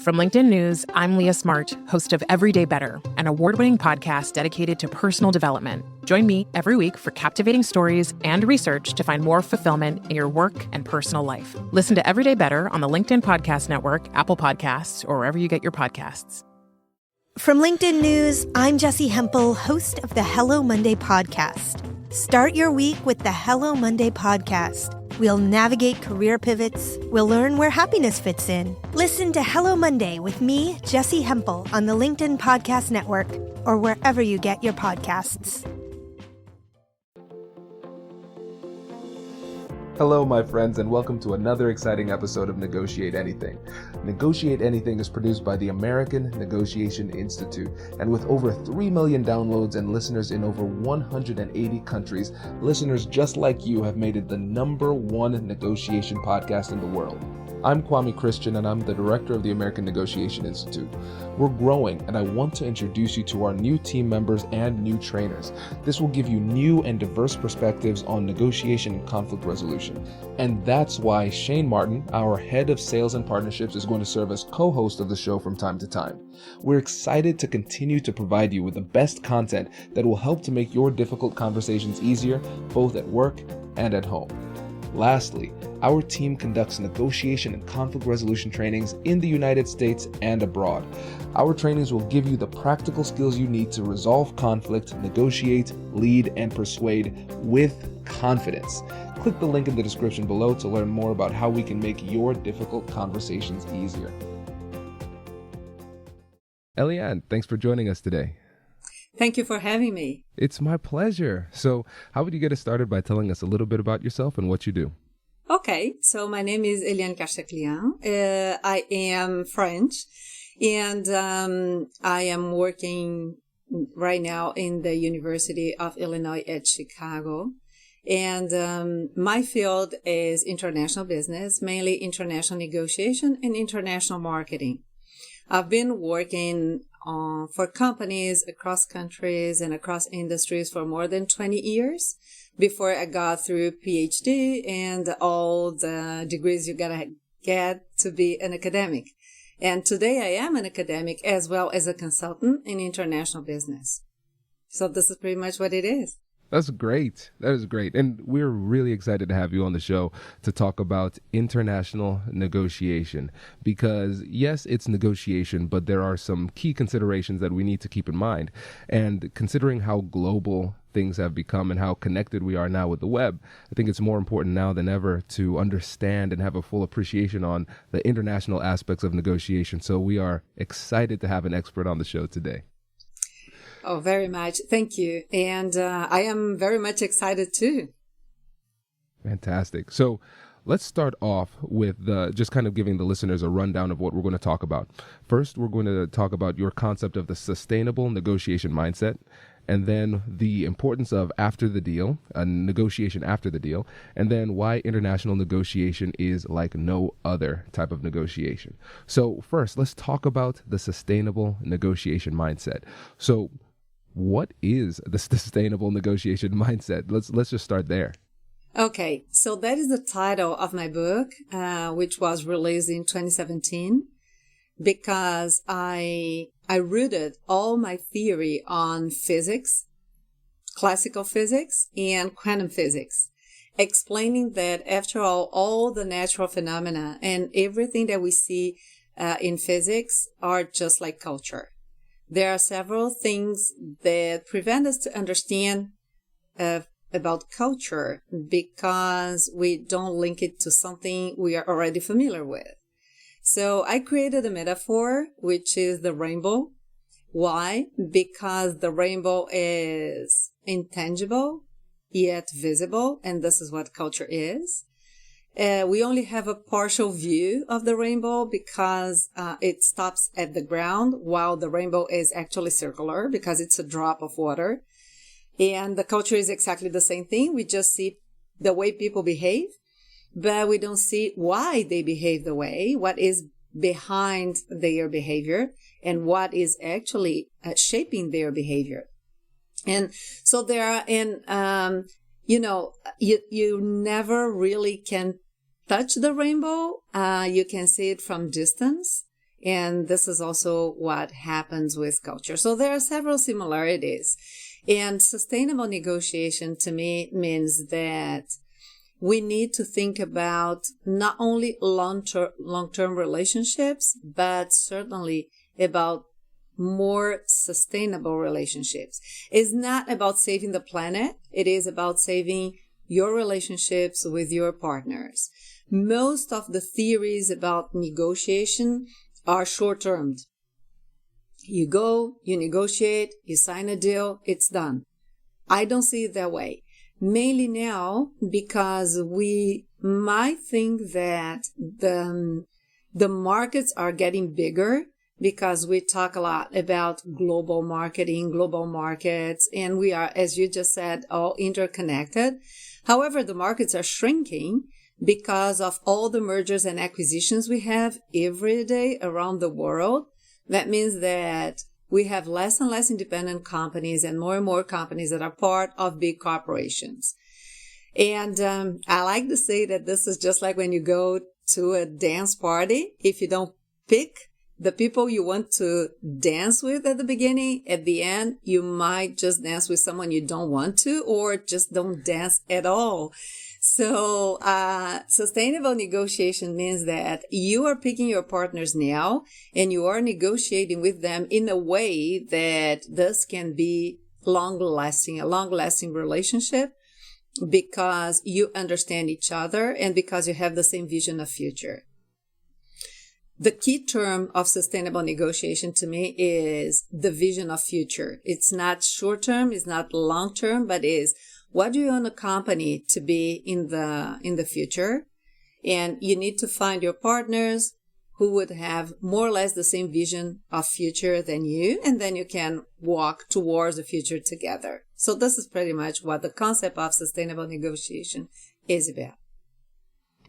From LinkedIn News, I'm Leah Smart, host of Everyday Better, an award-winning podcast dedicated to personal development. Join me every week for captivating stories and research to find more fulfillment in your work and personal life. Listen to Everyday Better on the LinkedIn Podcast Network, Apple Podcasts, or wherever you get your podcasts. From LinkedIn News, I'm Jessie Hempel, host of the Hello Monday podcast. Start your week with the Hello Monday podcast. We'll navigate career pivots. We'll learn where happiness fits in. Listen to Hello Monday with me, Jessie Hempel, on the LinkedIn Podcast Network or wherever you get your podcasts. Hello, my friends, and welcome to another exciting episode of Negotiate Anything. Negotiate Anything is produced by the American Negotiation Institute, and with over 3 million downloads and listeners in over 180 countries, listeners just like you have made it the #1 negotiation podcast in the world. I'm Kwame Christian, and I'm the director of the American Negotiation Institute. We're growing, and I want to introduce you to our new team members and new trainers. This will give you new and diverse perspectives on negotiation and conflict resolution. And that's why Shane Martin, our head of sales and partnerships, is going to serve as co-host of the show from time to time. We're excited to continue to provide you with the best content that will help to make your difficult conversations easier, both at work and at home. Lastly, our team conducts negotiation and conflict resolution trainings in the United States and abroad. Our trainings will give you the practical skills you need to resolve conflict, negotiate, lead, and persuade with confidence. Click the link in the description below to learn more about how we can make your difficult conversations easier. Eliane, thanks for joining us today. Thank you for having me. It's my pleasure. So, how would you get us started by telling us a little bit about yourself and what you do? Okay, so my name is Eliane Karsaklian. I am French, and I am working right now in the University of Illinois at Chicago. And my field is international business, mainly international negotiation and international marketing. I've been working for companies across countries and across industries for more than 20 years before I got through Ph.D. and all the degrees you gotta get to be an academic. And today I am an academic as well as a consultant in international business. So this is pretty much what it is. That's great. That is great. And we're really excited to have you on the show to talk about international negotiation because, yes, it's negotiation, but there are some key considerations that we need to keep in mind. And considering how global things have become and how connected we are now with the web, I think it's more important now than ever to understand and have a full appreciation on the international aspects of negotiation. So we are excited to have an expert on the show today. Oh, very much. Thank you. And I am very much excited too. Fantastic. So let's start off with just kind of giving the listeners a rundown of what we're going to talk about. First, we're going to talk about your concept of the sustainable negotiation mindset, and then the importance of after the deal, a negotiation after the deal, and then why international negotiation is like no other type of negotiation. So first, let's talk about the sustainable negotiation mindset. So what is the sustainable negotiation mindset? Let's just start there. Okay, so that is the title of my book, which was released in 2017, because I rooted all my theory on physics, classical physics, and quantum physics, explaining that after all the natural phenomena and everything that we see in physics are just like culture. There are several things that prevent us to understand about culture because we don't link it to something we are already familiar with. So I created a metaphor, which is the rainbow. Why? Because the rainbow is intangible, yet visible, and this is what culture is. We only have a partial view of the rainbow because it stops at the ground, while the rainbow is actually circular because it's a drop of water. And the culture is exactly the same thing. We just see the way people behave, but we don't see why they behave the way, what is behind their behavior, and what is actually shaping their behavior. And so there are, you never really can touch the rainbow. You can see it from distance. And this is also what happens with culture. So there are several similarities. And sustainable negotiation to me means that we need to think about not only long-term relationships, but certainly about more sustainable relationships. It's not about saving the planet. It is about saving your relationships with your partners. Most of the theories about negotiation are short-termed. You go, you negotiate, you sign a deal, it's done. I don't see it that way. Mainly now because we might think that the markets are getting bigger because we talk a lot about global marketing, global markets, and we are, as you just said, all interconnected. However, the markets are shrinking because of all the mergers and acquisitions we have every day around the world. That means that we have less and less independent companies and more companies that are part of big corporations. And I like to say that this is just like when you go to a dance party. If you don't pick the people you want to dance with at the beginning, at the end, you might just dance with someone you don't want to, or just don't dance at all. So sustainable negotiation means that you are picking your partners now and you are negotiating with them in a way that this can be a long-lasting relationship because you understand each other and because you have the same vision of future. The key term of sustainable negotiation to me is the vision of future. It's not short-term, it's not long-term, but is what do you want a company to be in the future? And you need to find your partners who would have more or less the same vision of future than you, and then you can walk towards the future together. So this is pretty much what the concept of sustainable negotiation is about.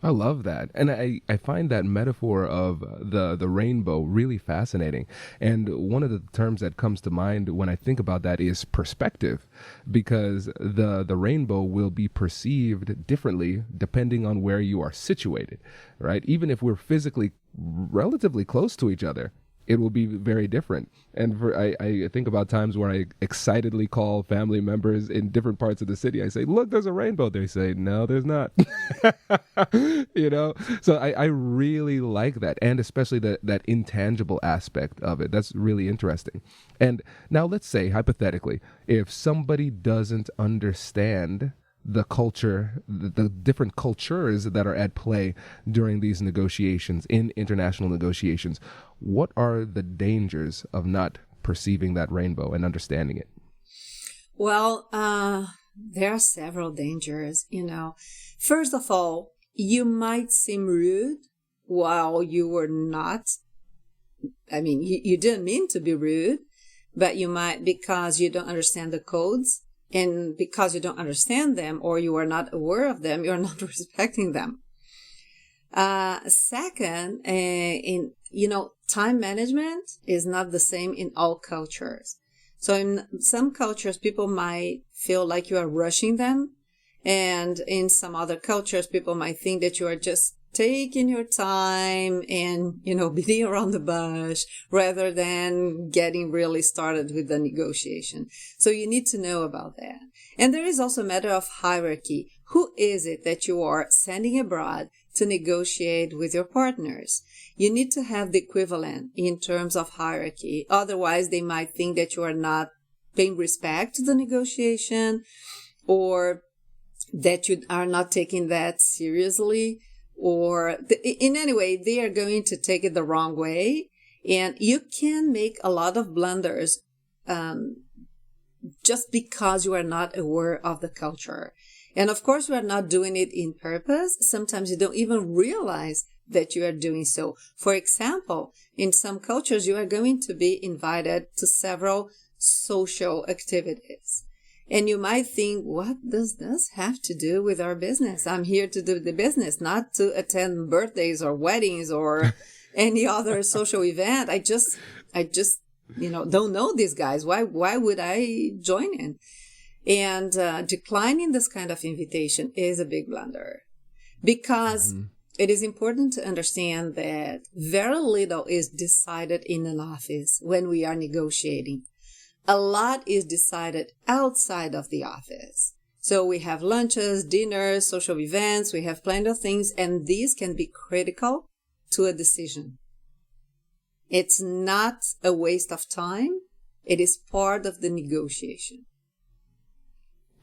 I love that. And I find that metaphor of the rainbow really fascinating. And one of the terms that comes to mind when I think about that is perspective, because the rainbow will be perceived differently depending on where you are situated, right? Even if we're physically relatively close to each other, it will be very different. And I think about times where I excitedly call family members in different parts of the city. I say, look, there's a rainbow. They say, no, there's not. So I really like that. And especially that intangible aspect of it. That's really interesting. And now let's say, hypothetically, if somebody doesn't understand the culture, the different cultures that are at play during these negotiations, in international negotiations, what are the dangers of not perceiving that rainbow and understanding it? Well, there are several dangers, First of all, you might seem rude while you were not. I mean, you didn't mean to be rude, but you might, because you don't understand the codes, and because you don't understand them or you are not aware of them, you're not respecting them. Second, time management is not the same in all cultures. So in some cultures, people might feel like you are rushing them. And in some other cultures, people might think that you are just taking your time and, beating around the bush rather than getting really started with the negotiation. So you need to know about that. And there is also a matter of hierarchy. Who is it that you are sending abroad to negotiate with your partners? You need to have the equivalent in terms of hierarchy. Otherwise, they might think that you are not paying respect to the negotiation, or that you are not taking that seriously, or in any way, they are going to take it the wrong way. And you can make a lot of blunders just because you are not aware of the culture. And of course, we are not doing it in purpose. Sometimes you don't even realize that you are doing so. For example, in some cultures, you are going to be invited to several social activities. And you might think, what does this have to do with our business? I'm here to do the business, not to attend birthdays or weddings or any other social event. I just don't know these guys. Why would I join in? And declining this kind of invitation is a big blunder, because it is important to understand that very little is decided in an office when we are negotiating. A lot is decided outside of the office. So we have lunches, dinners, social events, we have plenty of things, and these can be critical to a decision. It's not a waste of time. It is part of the negotiation.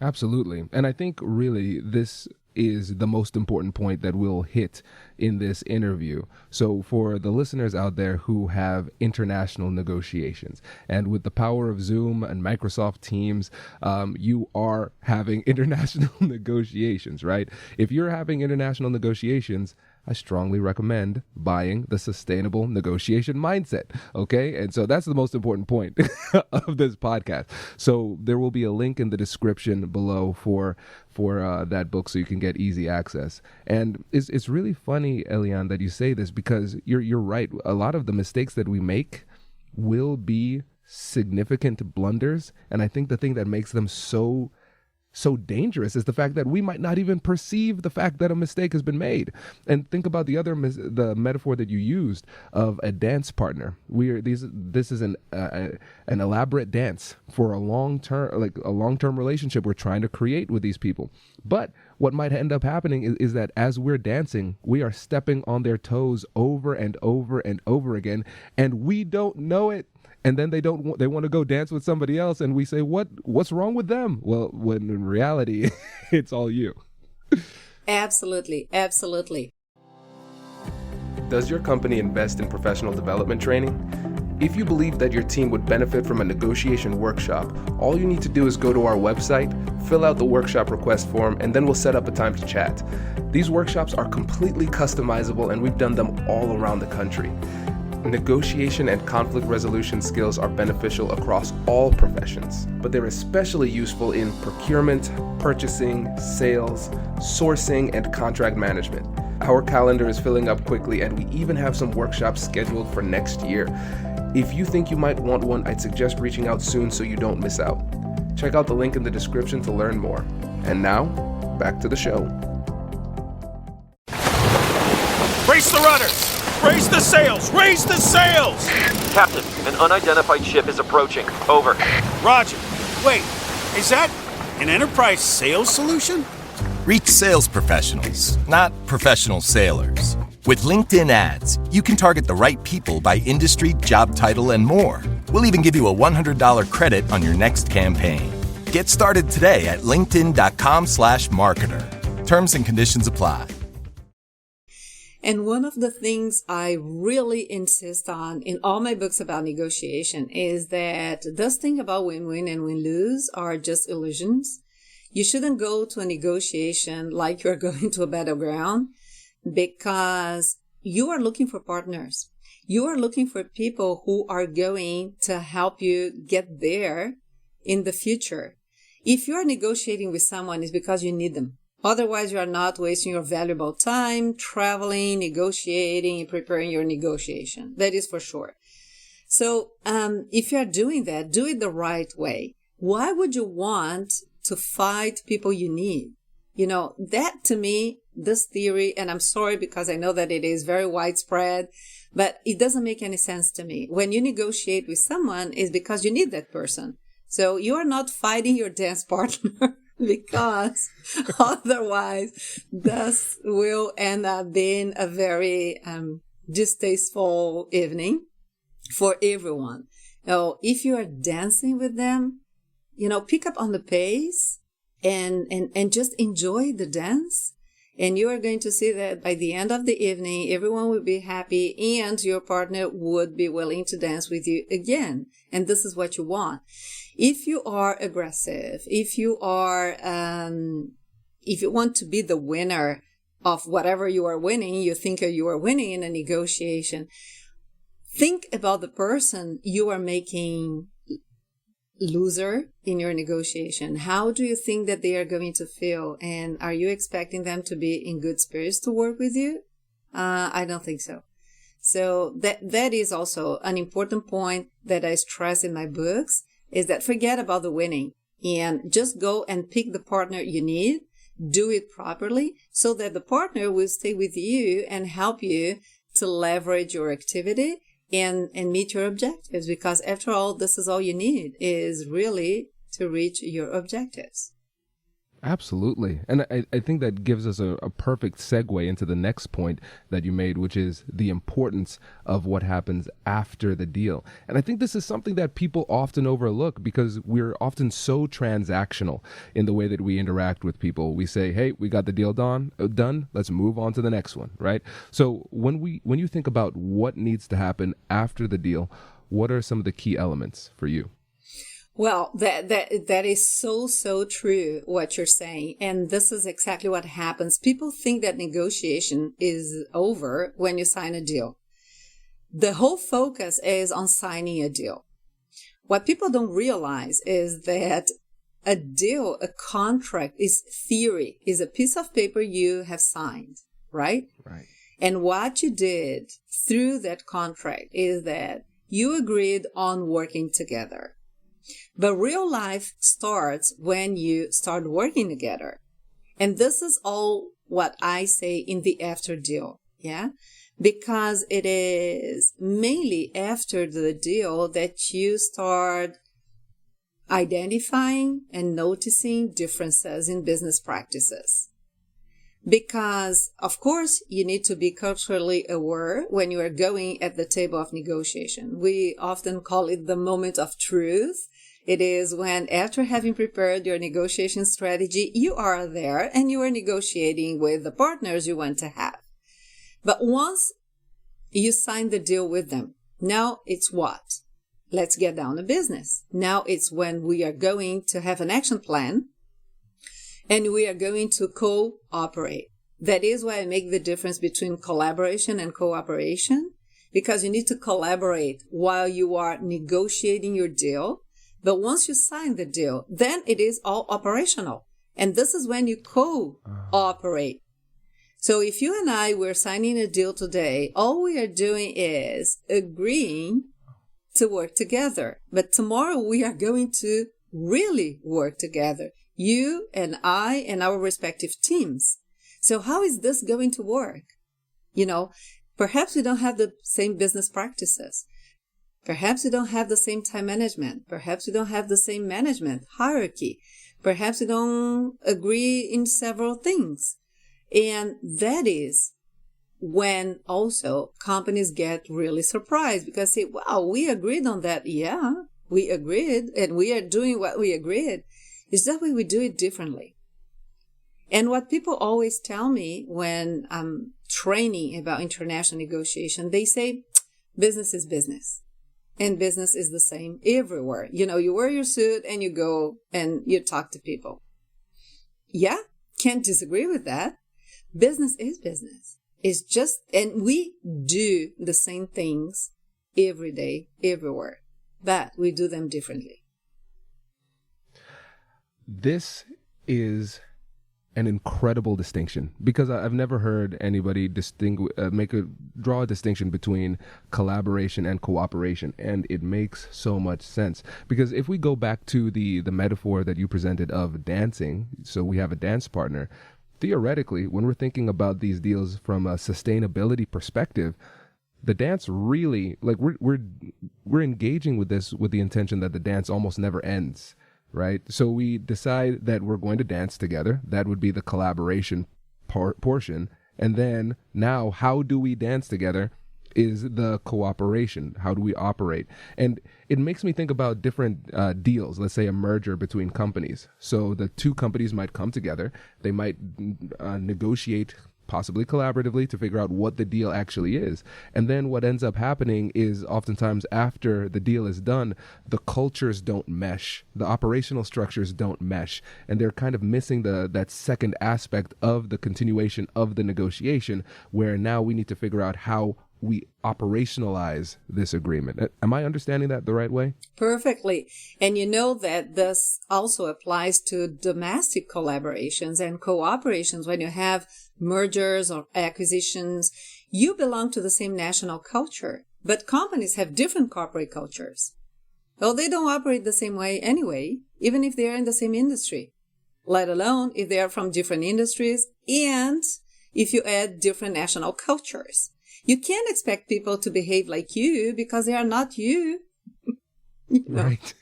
Absolutely. And I think really this is the most important point that we'll hit in this interview. So for the listeners out there who have international negotiations, and with the power of Zoom and Microsoft Teams, you are having international negotiations, right? If you're having international negotiations, I strongly recommend buying the Sustainable Negotiation Mindset, okay? And so that's the most important point of this podcast. So there will be a link in the description below for that book so you can get easy access. And it's really funny, Eliane, that you say this, because you're right. A lot of the mistakes that we make will be significant blunders. And I think the thing that makes them so dangerous is the fact that we might not even perceive the fact that a mistake has been made. And think about the metaphor that you used of a dance partner. This is an elaborate dance for a long-term relationship we're trying to create with these people. But what might end up happening is that as we're dancing, we are stepping on their toes over and over and over again, and we don't know it. And then they want to go dance with somebody else, and we say, what's wrong with them? Well, when in reality, it's all you. Absolutely. Absolutely. Does your company invest in professional development training? If you believe that your team would benefit from a negotiation workshop, all you need to do is go to our website, fill out the workshop request form, and then we'll set up a time to chat. These workshops are completely customizable, and we've done them all around the country. Negotiation and conflict resolution skills are beneficial across all professions, but they're especially useful in procurement, purchasing, sales, sourcing, and contract management. Our calendar is filling up quickly, and we even have some workshops scheduled for next year. If you think you might want one, I'd suggest reaching out soon so you don't miss out. Check out the link in the description to learn more. And now, back to the show. Raise the rudders! Raise the sails! Raise the sails! Captain, an unidentified ship is approaching. Over. Roger. Wait, is that an enterprise sales solution? Reach sales professionals, not professional sailors. With LinkedIn ads, you can target the right people by industry, job title, and more. We'll even give you a $100 credit on your next campaign. Get started today at linkedin.com/marketer. Terms and conditions apply. And one of the things I really insist on in all my books about negotiation is that this thing about win-win and win-lose are just illusions. You shouldn't go to a negotiation like you're going to a battleground, because you are looking for partners. You are looking for people who are going to help you get there in the future. If you are negotiating with someone, it's because you need them. Otherwise, you are not wasting your valuable time traveling, negotiating, and preparing your negotiation. That is for sure. So if you are doing that, do it the right way. Why would you want to fight people you need? You know, that to me, this theory, and I'm sorry because I know that it is very widespread, but it doesn't make any sense to me. When you negotiate with someone, it's because you need that person. So you are not fighting your dance partner. Because otherwise this will end up being a very distasteful evening for everyone. Now, if you are dancing with them, you know, pick up on the pace and just enjoy the dance. And you are going to see that by the end of the evening, everyone will be happy and your partner would be willing to dance with you again. And this is what you want. If you are aggressive, if you want to be the winner of whatever you are winning, you think you are winning in a negotiation, think about the person you are making loser in your negotiation. How do you think that they are going to feel? And are you expecting them to be in good spirits to work with you? I don't think so. So that is also an important point that I stress in my books, is that forget about the winning and just go and pick the partner you need, do it properly so that the partner will stay with you and help you to leverage your activity and meet your objectives. Because after all, this is all you need, is really to reach your objectives. Absolutely. And I think that gives us a perfect segue into the next point that you made, which is the importance of what happens after the deal. And I think this is something that people often overlook because we're often so transactional in the way that we interact with people. We say, hey, we got the deal done. Let's move on to the next one, right? So when you think about what needs to happen after the deal, what are some of the key elements for you? Well, that is so true what you're saying. And this is exactly what happens. People think that negotiation is over when you sign a deal. The whole focus is on signing a deal. What people don't realize is that a deal, a contract is theory, is a piece of paper you have signed, right? Right. And what you did through that contract is that you agreed on working together. But real life starts when you start working together. And this is all what I say in the after deal. Yeah. Because it is mainly after the deal that you start identifying and noticing differences in business practices. Because, of course, you need to be culturally aware when you are going at the table of negotiation. We often call it the moment of truth. It is when, after having prepared your negotiation strategy, you are there and you are negotiating with the partners you want to have. But once you sign the deal with them, now it's what? Let's get down to business. Now it's when we are going to have an action plan and we are going to cooperate. That is why I make the difference between collaboration and cooperation, because you need to collaborate while you are negotiating your deal. But once you sign the deal, then it is all operational. And this is when you cooperate. So if you and I were signing a deal today, all we are doing is agreeing to work together. But tomorrow we are going to really work together. You and I and our respective teams. So how is this going to work? Perhaps we don't have the same business practices. Perhaps we don't have the same time management. Perhaps we don't have the same management hierarchy. Perhaps we don't agree in several things. And that is when also companies get really surprised because say, wow, we agreed on that. Yeah, we agreed and we are doing what we agreed. It's that way we do it differently. And what people always tell me when I'm training about international negotiation, they say business is business. And business is the same everywhere. You wear your suit and you go and you talk to people. Yeah, can't disagree with that. Business is business. It's just, and we do the same things every day, everywhere, but we do them differently. This is an incredible distinction because I've never heard anybody draw a distinction between collaboration and cooperation, and it makes so much sense. Because if we go back to the metaphor that you presented of dancing, so we have a dance partner, theoretically, when we're thinking about these deals from a sustainability perspective, the dance really, like we're engaging with this with the intention that the dance almost never ends. Right? So we decide that we're going to dance together. That would be the collaboration portion. And then now, how do we dance together is the cooperation. How do we operate? And it makes me think about different deals. Let's say a merger between companies. So the two companies might come together. They might negotiate possibly collaboratively to figure out what the deal actually is. And then what ends up happening is oftentimes after the deal is done, the cultures don't mesh, the operational structures don't mesh, and they're kind of missing that second aspect of the continuation of the negotiation, where now we need to figure out how we operationalize this agreement. Am I understanding that the right way? Perfectly. And you know that this also applies to domestic collaborations and cooperations. When you have mergers or acquisitions, you belong to the same national culture, but companies have different corporate cultures. Well, they don't operate the same way anyway, even if they're in the same industry. let alone if they are from different industries and if you add different national cultures. You can't expect people to behave like you because they are not you. You know? Right.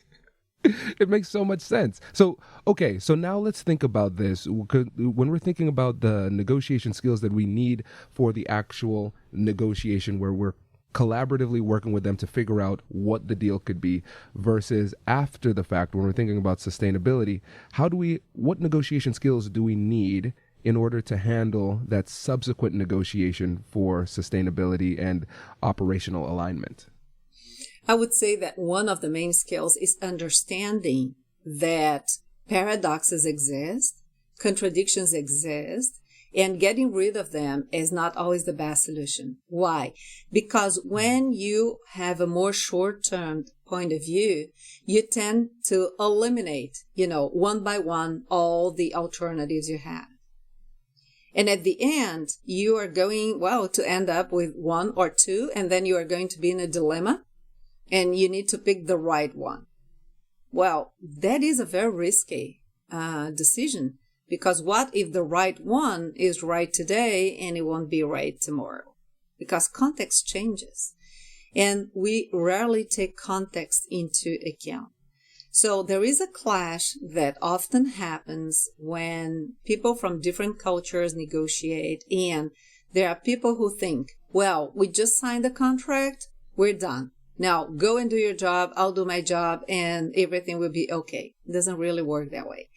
It makes so much sense. So, okay, so now let's think about this. When we're thinking about the negotiation skills that we need for the actual negotiation where we're collaboratively working with them to figure out what the deal could be versus after the fact, when we're thinking about sustainability, what negotiation skills do we need in order to handle that subsequent negotiation for sustainability and operational alignment? I would say that one of the main skills is understanding that paradoxes exist, contradictions exist, and getting rid of them is not always the best solution. Why? Because when you have a more short-term point of view, you tend to eliminate, one by one, all the alternatives you have. And at the end, you are going, to end up with one or two, and then you are going to be in a dilemma, and you need to pick the right one. Well, that is a very risky decision, because what if the right one is right today and it won't be right tomorrow? Because context changes, and we rarely take context into account. So there is a clash that often happens when people from different cultures negotiate, and there are people who think, we just signed the contract, we're done. Now go and do your job, I'll do my job, and everything will be okay. It doesn't really work that way.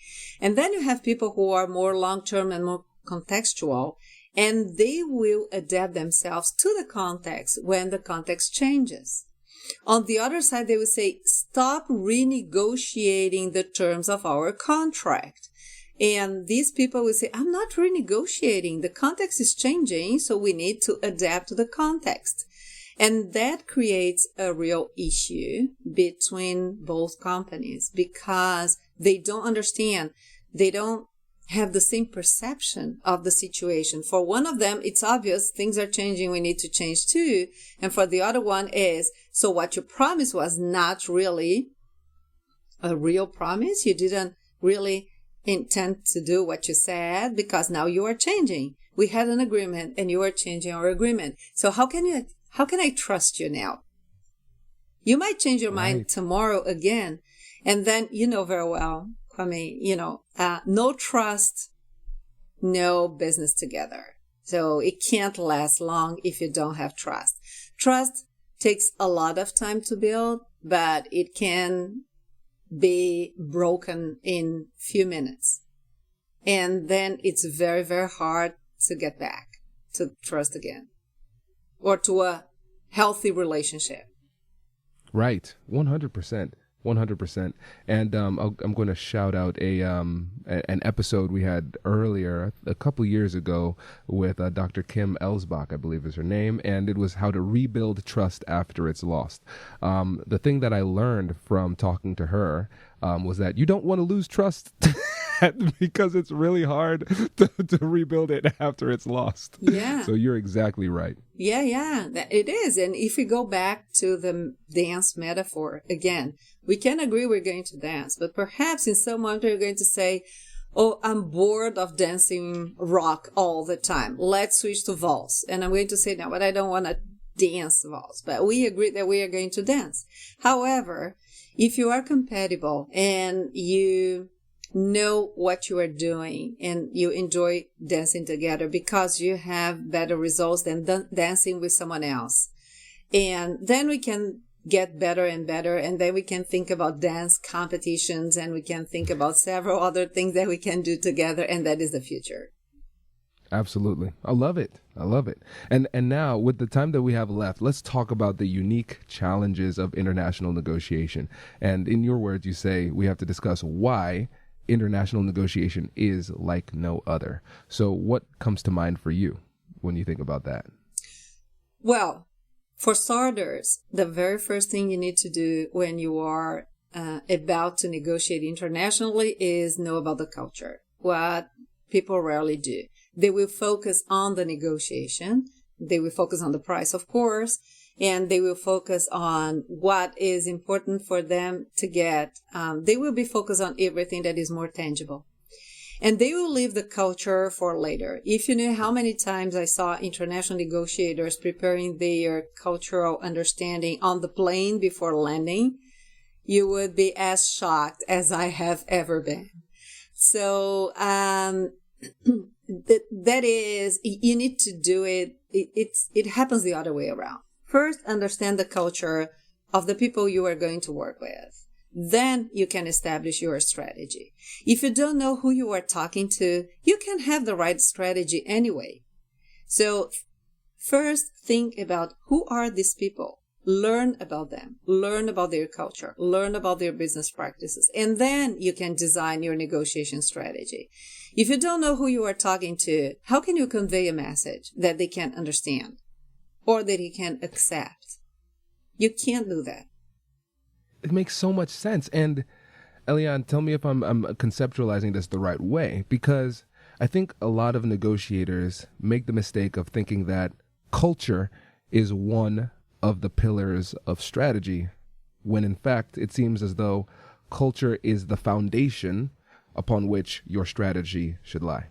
And then you have people who are more long-term and more contextual, and they will adapt themselves to the context when the context changes. On the other side, they will say, stop renegotiating the terms of our contract. And these people will say, I'm not renegotiating. The context is changing, so we need to adapt to the context. And that creates a real issue between both companies because they don't understand. They don't have the same perception of the situation. For one of them, it's obvious things are changing. We need to change too. And for the other one is, so what you promised was not really a real promise. You didn't really intend to do what you said because now you are changing. We had an agreement and you are changing our agreement. So how can I trust you now? You might change your mind tomorrow again. And then, you know very well, Kwame, no trust, no business together. So it can't last long if you don't have trust. Trust takes a lot of time to build, but it can be broken in few minutes. And then it's very, very hard to get back to trust again or to a healthy relationship. Right. 100%. 100%. And I'm going to shout out an episode we had earlier, a couple years ago, with Dr. Kim Elsbach, I believe is her name, and it was how to rebuild trust after it's lost. The thing that I learned from talking to her was that you don't want to lose trust because it's really hard to rebuild it after it's lost. Yeah. So you're exactly right. Yeah, it is. And if we go back to the dance metaphor again, we can agree we're going to dance, but perhaps in some moment you're going to say, oh, I'm bored of dancing rock all the time. Let's switch to waltz. And I'm going to say, no, but I don't want to dance waltz. But we agree that we are going to dance. However, if you are compatible and you know what you are doing and you enjoy dancing together because you have better results than dancing with someone else, and then we can get better and better, and then we can think about dance competitions, and we can think about several other things that we can do together, and that is the future. Absolutely. I love it. And now, with the time that we have left, let's talk about the unique challenges of international negotiation. And in your words, you say we have to discuss why international negotiation is like no other. So what comes to mind for you when you think about that? Well, for starters, the very first thing you need to do when you are about to negotiate internationally is know about the culture. What people rarely do. They will focus on the negotiation. They will focus on the price, of course, and they will focus on what is important for them to get. They will be focused on everything that is more tangible. And they will leave the culture for later. If you knew how many times I saw international negotiators preparing their cultural understanding on the plane before landing, you would be as shocked as I have ever been. So that is, you need to do it. It happens the other way around. First, understand the culture of the people you are going to work with. Then you can establish your strategy. If you don't know who you are talking to, you can have the right strategy anyway. So first, think about who are these people. Learn about them. Learn about their culture. Learn about their business practices. And then you can design your negotiation strategy. If you don't know who you are talking to, how can you convey a message that they can understand or that he can accept? You can't do that. It makes so much sense. And Eliane, tell me if I'm conceptualizing this the right way, because I think a lot of negotiators make the mistake of thinking that culture is one of the pillars of strategy, when in fact it seems as though culture is the foundation upon which your strategy should lie.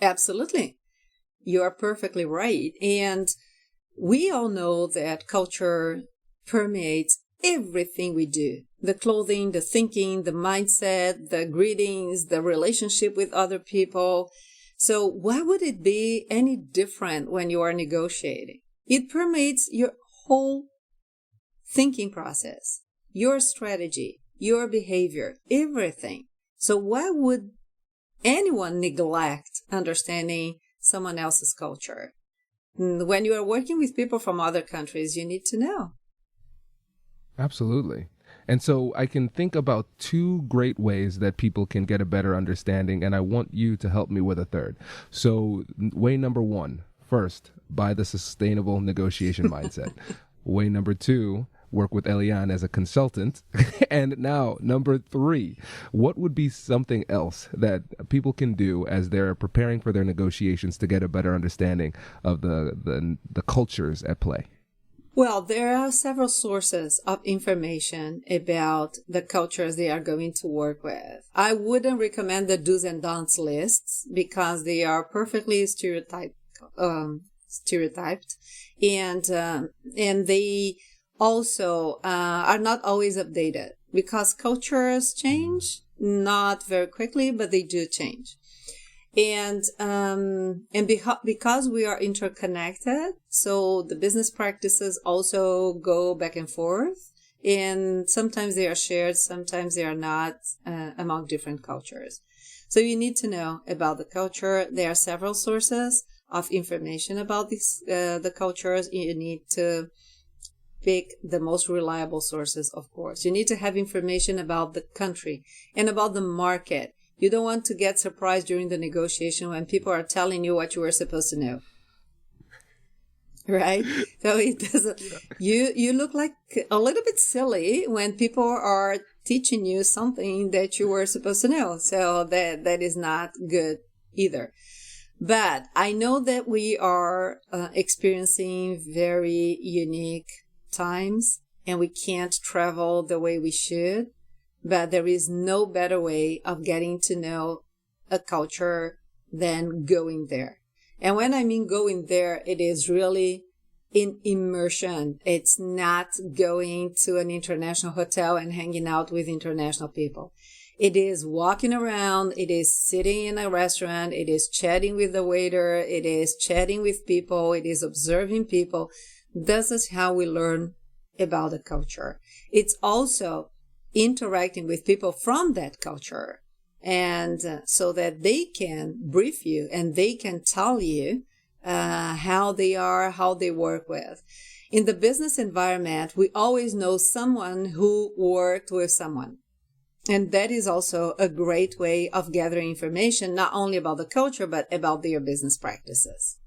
Absolutely. You are perfectly right. And we all know that culture permeates everything we do. The clothing, the thinking, the mindset, the greetings, the relationship with other people. So why would it be any different when you are negotiating? It permeates your whole thinking process, your strategy, your behavior, everything. So why would anyone neglect understanding someone else's culture? When you are working with people from other countries, you need to know. Absolutely. And so I can think about two great ways that people can get a better understanding, and I want you to help me with a third. So way number one, first, buy the sustainable negotiation mindset. Way number two, work with Eliane as a consultant. And now, number three, what would be something else that people can do as they're preparing for their negotiations to get a better understanding of the cultures at play? Well, there are several sources of information about the cultures they are going to work with. I wouldn't recommend the do's and don'ts lists because they are perfectly stereotyped, and they also are not always updated because cultures change, not very quickly, but they do change. And because we are interconnected, so the business practices also go back and forth, and sometimes they are shared, sometimes they are not among different cultures. So you need to know about the culture. There are several sources of information about the cultures. You need to pick the most reliable sources, of course. You need to have information about the country and about the market. You don't want to get surprised during the negotiation when people are telling you what you were supposed to know. Right? So it doesn't, you look like a little bit silly when people are teaching you something that you were supposed to know. So that is not good either. But I know that we are experiencing very unique times and we can't travel the way we should. But there is no better way of getting to know a culture than going there. And when I mean going there, it is really in immersion. It's not going to an international hotel and hanging out with international people. It is walking around. It is sitting in a restaurant. It is chatting with the waiter. It is chatting with people. It is observing people. This is how we learn about the culture. It's also interacting with people from that culture, and so that they can brief you and they can tell you how they are, how they work with. In the business environment, we always know someone who worked with someone. And that is also a great way of gathering information, not only about the culture, but about their business practices.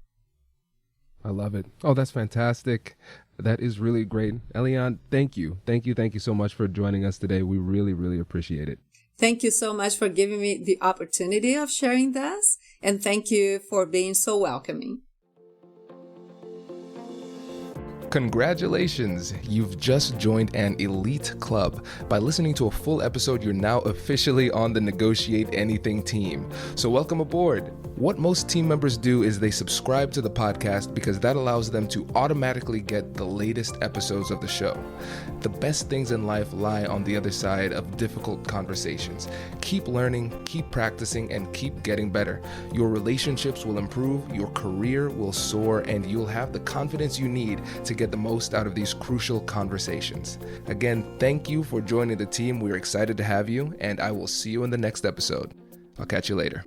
I love it. Oh, that's fantastic. That is really great. Eliane, thank you. Thank you so much for joining us today. We really, really appreciate it. Thank you so much for giving me the opportunity of sharing this. And thank you for being so welcoming. Congratulations! You've just joined an elite club. By listening to a full episode, you're now officially on the Negotiate Anything team. So welcome aboard. What most team members do is they subscribe to the podcast because that allows them to automatically get the latest episodes of the show. The best things in life lie on the other side of difficult conversations. Keep learning, keep practicing, and keep getting better. Your relationships will improve, your career will soar, and you'll have the confidence you need to get the most out of these crucial conversations. Again, thank you for joining the team. We're excited to have you, and I will see you in the next episode. I'll catch you later.